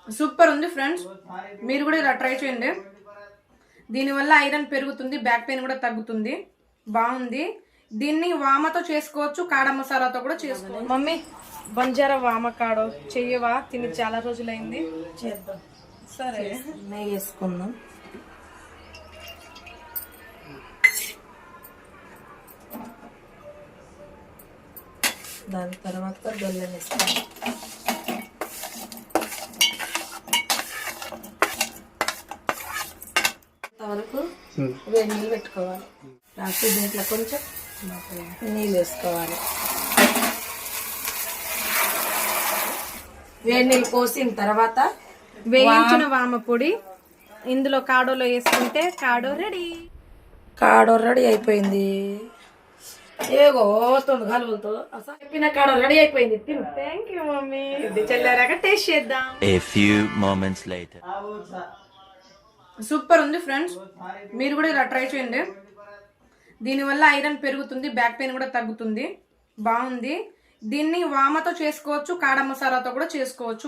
Super ఉంది friends, మీరు కూడా ఇలా ట్రై చేయండి. దీనివల్ల ఐరన్ పెరుగుతుంది, బ్యాక్ పెయిన్ కూడా తగ్గుతుంది. బాగుంది. దీన్ని వామతో చేసుకోవచ్చు, కాడ మసాలాతో కూడా చేసుకోవచ్చు. మమ్మీ బంజారా వామ కాడో చెయ్యవా? తిని చాలా రోజులైంది. చేద్దాం. సరే, నెయ్యి వేసుకుందాం. దాని తర్వాత బెల్లం వేస్తాం. వరకు వేడి నీళ్ళు పెట్టుకోవాలి. రాసి దీంట్లో కొంచెం నీళ్ళు వేసుకోవాలి. వేడి నీళ్ళు పోసిన తర్వాత వేయించిన వామ పొడి ఇందులో కాడోలో వేసుకుంటే కాడో రెడీ. కాడో రెడీ అయిపోయింది. ఏగో వస్తుంది కలుగుతో అసలు చెప్పిన కాడో రెడీ అయిపోయింది. తిను. Thank you mummy. ఇది చల్లారాక టేస్ట్ చేద్దాం. A few moments later. Super ఉంది ఫ్రెండ్స్, మీరు కూడా ఇలా ట్రై చేయండి. దీనివల్ల ఐరన్ పెరుగుతుంది, బ్యాక్ పెయిన్ కూడా తగ్గుతుంది. బాగుంది. దీన్ని వామతో చేసుకోవచ్చు, కాడ మసాలాతో కూడా చేసుకోవచ్చు.